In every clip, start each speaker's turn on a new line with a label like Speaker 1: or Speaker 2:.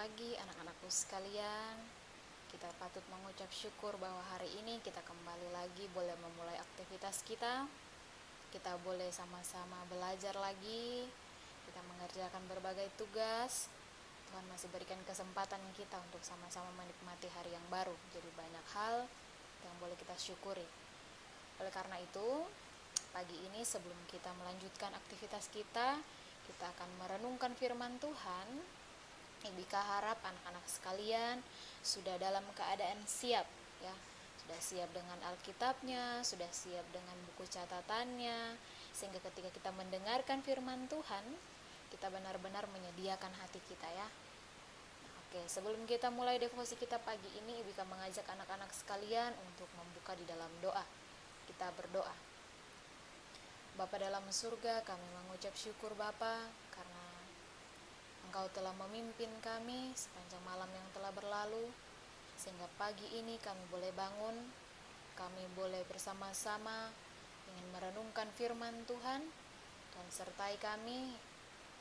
Speaker 1: pagi anak-anakku sekalian. Kita patut mengucap syukur bahwa hari ini kita kembali lagi boleh memulai aktivitas kita. Kita boleh sama-sama belajar lagi. Kita mengerjakan berbagai tugas. Tuhan masih berikan kesempatan kita untuk sama-sama menikmati hari yang baru. Jadi banyak hal yang boleh kita syukuri. Oleh karena itu, pagi ini sebelum kita melanjutkan aktivitas kita akan merenungkan firman Tuhan. Ibika harap anak-anak sekalian sudah dalam keadaan siap, ya. Sudah siap dengan Alkitabnya, sudah siap dengan buku catatannya, sehingga ketika kita mendengarkan firman Tuhan, kita benar-benar menyediakan hati kita, ya. Oke, sebelum kita mulai devosi kita pagi ini, Ibika mengajak anak-anak sekalian untuk membuka di dalam doa. Kita berdoa. Bapa dalam surga, kami mengucap syukur Bapa karena Engkau telah memimpin kami sepanjang malam yang telah berlalu, sehingga pagi ini kami boleh bangun, kami boleh bersama-sama ingin merenungkan firman Tuhan. Tuhan sertai kami,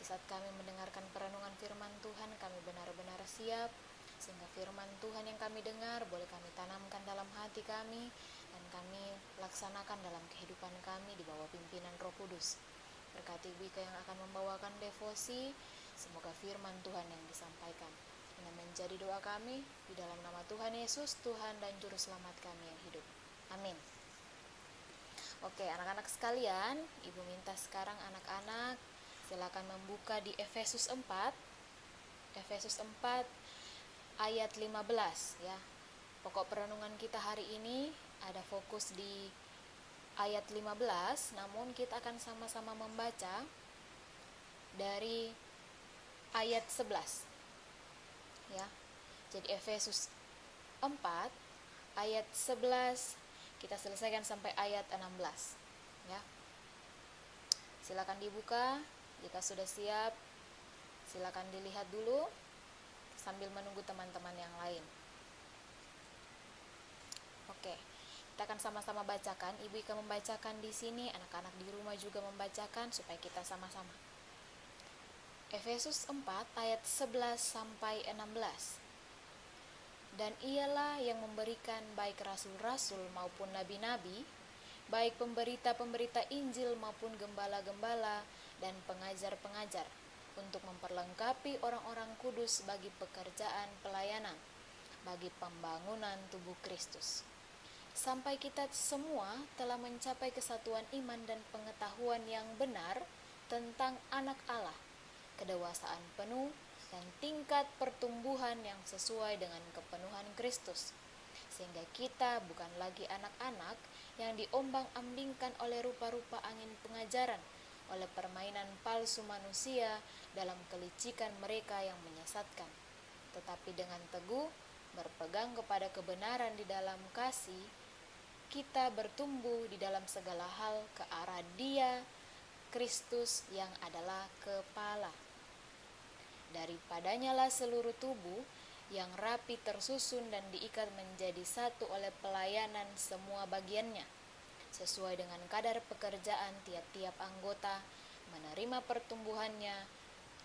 Speaker 1: di saat kami mendengarkan perenungan firman Tuhan, kami benar-benar siap, sehingga firman Tuhan yang kami dengar boleh kami tanamkan dalam hati kami, dan kami laksanakan dalam kehidupan kami di bawah pimpinan Roh Kudus. Berkati Wika yang akan membawakan devosi, semoga firman Tuhan yang disampaikan ini menjadi doa kami di dalam nama Tuhan Yesus, Tuhan dan Juru Selamat kami yang hidup. Amin. Oke, anak-anak sekalian, Ibu minta sekarang anak-anak silakan membuka di Efesus 4. Efesus 4 ayat 15, ya. Pokok perenungan kita hari ini ada fokus di ayat 15, namun kita akan sama-sama membaca dari ayat 11, ya. Jadi Efesus 4 ayat 11 kita selesaikan sampai ayat 16, ya. Silakan dibuka, jika sudah siap silakan dilihat dulu sambil menunggu teman-teman yang lain. Oke, kita akan sama-sama bacakan. Ibu Ika membacakan di sini, anak-anak di rumah juga membacakan supaya kita sama-sama. Efesus 4 ayat 11 sampai 16. Dan ialah yang memberikan baik rasul-rasul maupun nabi-nabi, baik pemberita-pemberita Injil maupun gembala-gembala dan pengajar-pengajar, untuk memperlengkapi orang-orang kudus bagi pekerjaan pelayanan, bagi pembangunan tubuh Kristus, sampai kita semua telah mencapai kesatuan iman dan pengetahuan yang benar tentang anak Allah, kedewasaan penuh dan tingkat pertumbuhan yang sesuai dengan kepenuhan Kristus, sehingga kita bukan lagi anak-anak yang diombang-ambingkan oleh rupa-rupa angin pengajaran, oleh permainan palsu manusia dalam kelicikan mereka yang menyesatkan, tetapi dengan teguh berpegang kepada kebenaran di dalam kasih, kita bertumbuh di dalam segala hal ke arah Dia, Kristus yang adalah kepala. Daripadanya lah seluruh tubuh yang rapi tersusun dan diikat menjadi satu oleh pelayanan semua bagiannya, sesuai dengan kadar pekerjaan tiap-tiap anggota, menerima pertumbuhannya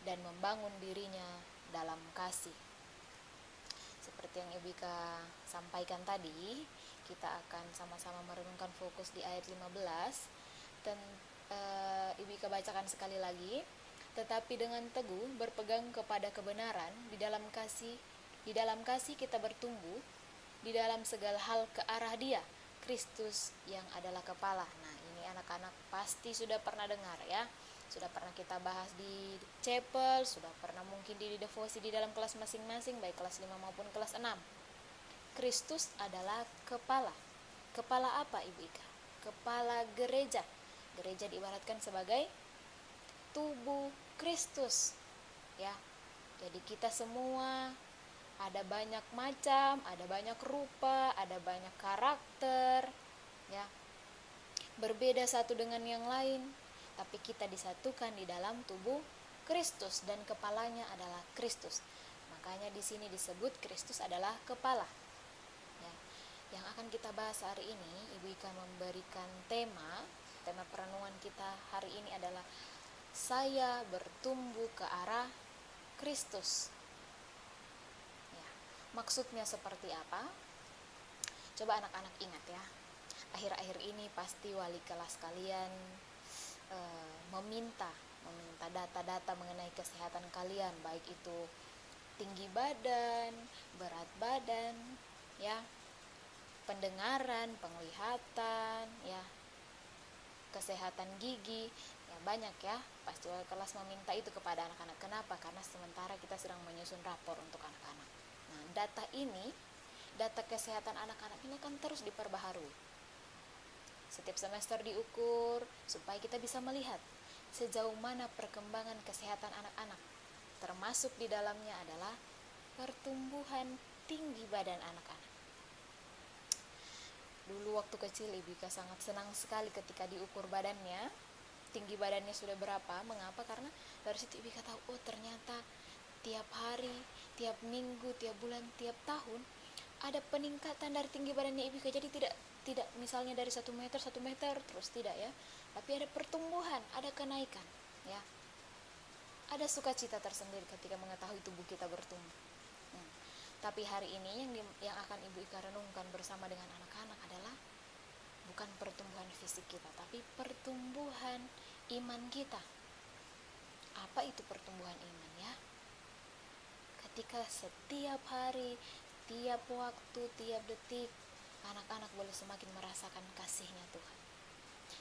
Speaker 1: dan membangun dirinya dalam kasih. Seperti yang Ibu Ika sampaikan tadi, kita akan sama-sama merenungkan fokus di ayat 15. Dan Ibu Ika bacakan sekali lagi. Tetapi dengan teguh berpegang kepada kebenaran di dalam kasih kita bertumbuh di dalam segala hal ke arah Dia, Kristus yang adalah kepala. Nah, ini anak-anak pasti sudah pernah dengar, ya. Sudah pernah kita bahas di chapel, sudah pernah mungkin di devosi di dalam kelas masing-masing, baik kelas 5 maupun kelas 6. Kristus adalah kepala. Kepala apa, Ibu Ika? Kepala gereja. Gereja diibaratkan sebagai tubuh Kristus, ya. Jadi kita semua ada banyak macam, ada banyak rupa, ada banyak karakter, ya. Berbeda satu dengan yang lain, tapi kita disatukan di dalam tubuh Kristus dan kepalanya adalah Kristus. Makanya di sini disebut Kristus adalah kepala. Ya. Yang akan kita bahas hari ini, Ibu Ika memberikan tema perenungan kita hari ini adalah saya bertumbuh ke arah Kristus. Maksudnya seperti apa? Coba anak-anak ingat ya. Akhir-akhir ini pasti wali kelas kalian meminta data-data mengenai kesehatan kalian, baik itu tinggi badan, berat badan, ya, pendengaran, penglihatan, ya, kesehatan gigi, ya banyak ya. Pasti wali kelas meminta itu kepada anak-anak. Kenapa? Karena sementara kita sedang menyusun rapor untuk anak-anak. Nah, data kesehatan anak-anak ini kan terus diperbaharui. Setiap semester diukur supaya kita bisa melihat sejauh mana perkembangan kesehatan anak-anak. Termasuk di dalamnya adalah pertumbuhan tinggi badan anak-anak. Dulu waktu kecil Ibika sangat senang sekali ketika diukur badannya, tinggi badannya sudah berapa. Mengapa? Karena dari situ Ibika tahu, oh ternyata tiap hari, tiap minggu, tiap bulan, tiap tahun ada peningkatan dari tinggi badannya Ibika. Jadi tidak misalnya dari 1 meter terus, tidak ya, tapi ada pertumbuhan, ada kenaikan ya. Ada sukacita tersendiri ketika mengetahui tubuh kita bertumbuh. Tapi hari ini yang akan Ibu Ika renungkan bersama dengan anak-anak adalah bukan pertumbuhan fisik kita, tapi pertumbuhan iman kita. Apa itu pertumbuhan iman ya? Ketika setiap hari, tiap waktu, tiap detik, anak-anak boleh semakin merasakan kasih-Nya Tuhan,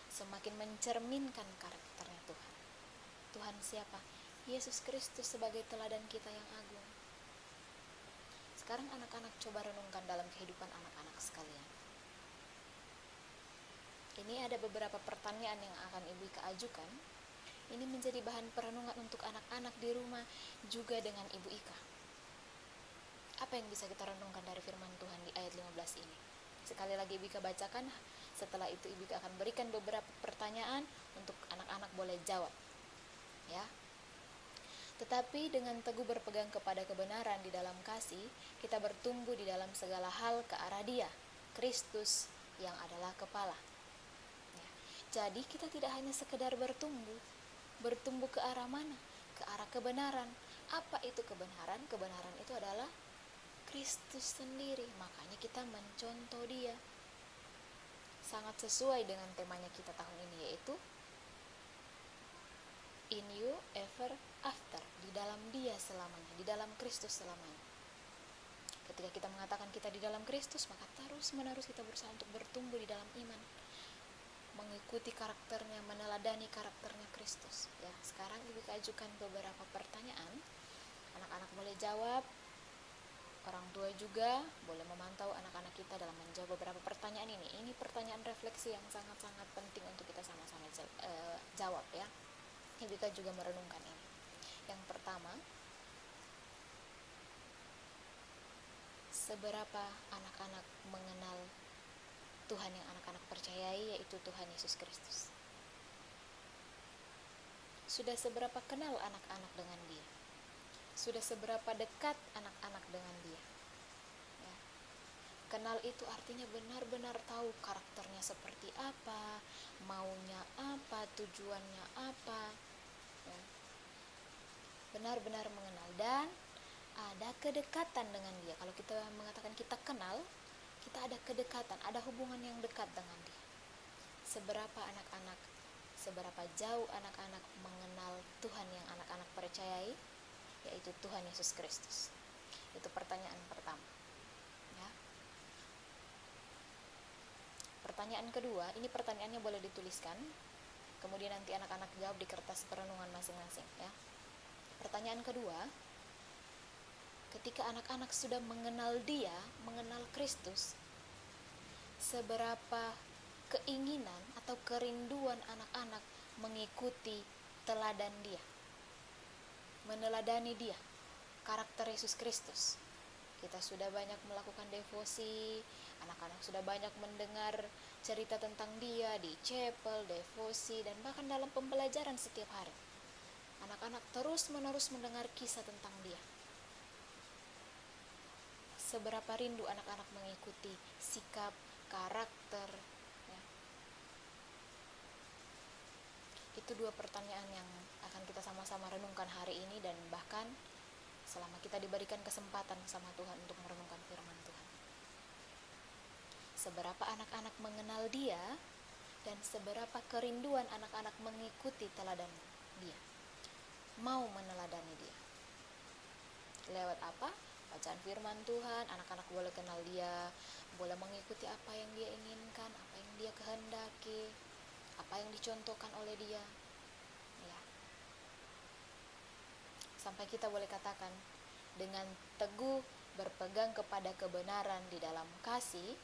Speaker 1: semakin mencerminkan karakternya Tuhan. Tuhan siapa? Yesus Kristus sebagai teladan kita yang agung. Sekarang anak-anak coba renungkan dalam kehidupan anak-anak sekalian. Ini ada beberapa pertanyaan yang akan Ibu Ika ajukan. Ini menjadi bahan perenungan untuk anak-anak di rumah juga dengan Ibu Ika. Apa yang bisa kita renungkan dari firman Tuhan di ayat 15 ini? Sekali lagi Ibu Ika bacakan, setelah itu Ibu Ika akan berikan beberapa pertanyaan untuk anak-anak boleh jawab. Ya. Tetapi dengan teguh berpegang kepada kebenaran di dalam kasih, kita bertumbuh di dalam segala hal ke arah Dia, Kristus yang adalah kepala. Ya. Jadi kita tidak hanya sekedar bertumbuh ke arah mana? Ke arah kebenaran. Apa itu kebenaran? Kebenaran itu adalah Kristus sendiri. Makanya kita mencontoh Dia. Sangat sesuai dengan temanya kita tahun ini, yaitu in you ever after, di dalam Dia selamanya, di dalam Kristus selamanya. Ketika kita mengatakan kita di dalam Kristus, maka terus-menerus kita berusaha untuk bertumbuh di dalam iman, mengikuti karakternya, meneladani karakternya Kristus. Ya, sekarang Ibu ajukan beberapa pertanyaan. Anak-anak boleh jawab, orang tua juga boleh memantau anak-anak kita dalam menjawab beberapa pertanyaan ini. Ini pertanyaan refleksi yang sangat-sangat penting untuk kita sama-sama jawab ya. Ibu juga merenungkan ini. Yang pertama, seberapa anak-anak mengenal Tuhan yang anak-anak percayai, yaitu Tuhan Yesus Kristus? Sudah seberapa kenal anak-anak dengan Dia? Sudah seberapa dekat anak-anak dengan Dia? Ya. Kenal itu artinya benar-benar tahu karakternya seperti apa, maunya apa, tujuannya apa. Ya. Benar-benar mengenal dan ada kedekatan dengan Dia. Kalau kita mengatakan kita kenal, kita ada kedekatan, ada hubungan yang dekat dengan Dia. Seberapa jauh anak-anak mengenal Tuhan yang anak-anak percayai, yaitu Tuhan Yesus Kristus. Itu pertanyaan pertama ya. Pertanyaan kedua, ini pertanyaannya boleh dituliskan, kemudian nanti anak-anak jawab di kertas perenungan masing-masing ya. Pertanyaan kedua, ketika anak-anak sudah mengenal Dia, mengenal Kristus, seberapa keinginan atau kerinduan anak-anak mengikuti teladan Dia, meneladani Dia, karakter Yesus Kristus. Kita sudah banyak melakukan devosi, anak-anak sudah banyak mendengar cerita tentang Dia di chapel, devosi, dan bahkan dalam pembelajaran setiap hari. Anak-anak terus-menerus mendengar kisah tentang Dia. Seberapa rindu anak-anak mengikuti sikap, karakter ya. Itu dua pertanyaan yang akan kita sama-sama renungkan hari ini, dan bahkan selama kita kita diberikan kesempatan sama Tuhan untuk merenungkan firman Tuhan. Seberapa anak-anak mengenal Dia dan seberapa kerinduan anak-anak mengikuti teladan Dia, mau meneladani Dia. Lewat apa? Bacaan firman Tuhan, anak-anak boleh kenal Dia, boleh mengikuti apa yang Dia inginkan, apa yang Dia kehendaki, apa yang dicontohkan oleh Dia. Ya. Sampai kita boleh katakan, dengan teguh berpegang kepada kebenaran di dalam kasih,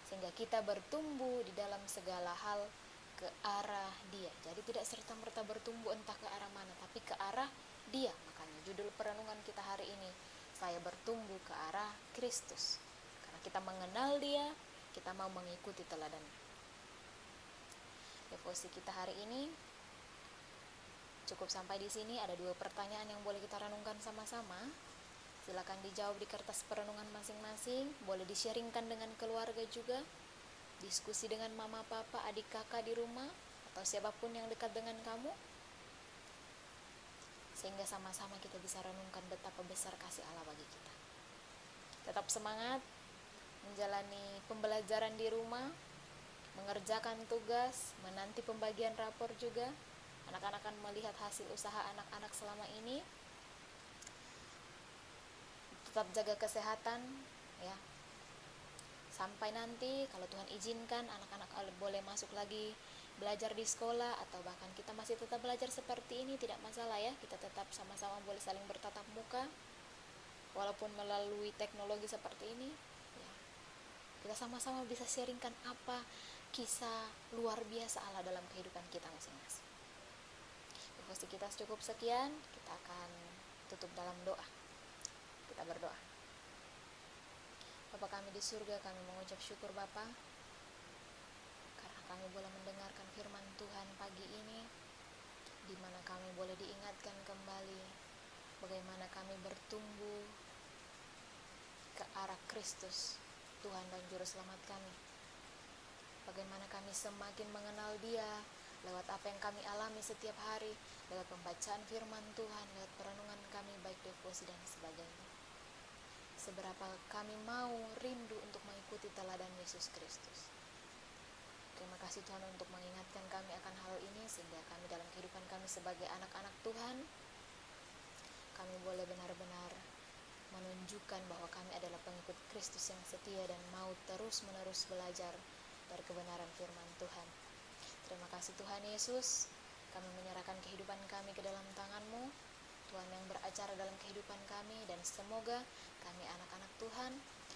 Speaker 1: sehingga kita bertumbuh di dalam segala hal ke arah Dia. Jadi tidak serta-merta bertumbuh entah ke arah mana, tapi ke arah Dia. Makanya judul perenungan kita hari ini, saya bertumbuh ke arah Kristus. Karena kita mengenal Dia, kita mau mengikuti teladannya. Devosi kita hari ini cukup sampai di sini. Ada 2 pertanyaan yang boleh kita renungkan sama-sama. Silakan dijawab di kertas perenungan masing-masing. Boleh di-sharingkan dengan keluarga juga. Diskusi dengan mama, papa, adik, kakak di rumah, atau siapapun yang dekat dengan kamu. Sehingga sama-sama kita bisa renungkan betapa besar kasih Allah bagi kita. Tetap semangat menjalani pembelajaran di rumah, mengerjakan tugas, menanti pembagian rapor juga. Anak-anak akan melihat hasil usaha anak-anak selama ini. Tetap jaga kesehatan, ya. Sampai nanti kalau Tuhan izinkan anak-anak boleh masuk lagi belajar di sekolah, atau bahkan kita masih tetap belajar seperti ini, tidak masalah ya. Kita tetap sama-sama boleh saling bertatap muka walaupun melalui teknologi seperti ini, ya. Kita sama-sama bisa sharingkan apa kisah luar biasa Allah dalam kehidupan kita masing-masing. Devosi kita cukup sekian, kita akan tutup dalam doa. Kita berdoa. Bapa kami di surga, kami mengucap syukur Bapa, karena kami boleh mendengarkan firman Tuhan pagi ini, di mana kami boleh diingatkan kembali bagaimana kami bertumbuh ke arah Kristus, Tuhan dan Juru Selamat kami. Bagaimana kami semakin mengenal Dia lewat apa yang kami alami setiap hari, lewat pembacaan firman Tuhan, lewat perenungan kami, baik devosi dan sebagainya. Seberapa kami mau rindu untuk mengikuti teladan Yesus Kristus. Terima kasih Tuhan untuk mengingatkan kami akan hal ini, sehingga kami dalam kehidupan kami sebagai anak-anak Tuhan, kami boleh benar-benar menunjukkan bahwa kami adalah pengikut Kristus yang setia dan mau terus-menerus belajar dari kebenaran firman Tuhan. Terima kasih Tuhan Yesus, kami menyerahkan kehidupan kami ke dalam tangan-Mu, Tuhan yang beracara dalam kehidupan kami, dan semoga kami anak-anak Tuhan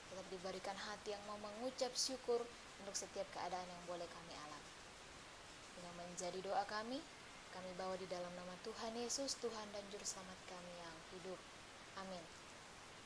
Speaker 1: tetap diberikan hati yang mau mengucap syukur untuk setiap keadaan yang boleh kami alami. Dengan menjadi doa kami bawa di dalam nama Tuhan Yesus, Tuhan dan Juru Selamat kami yang hidup. Amin.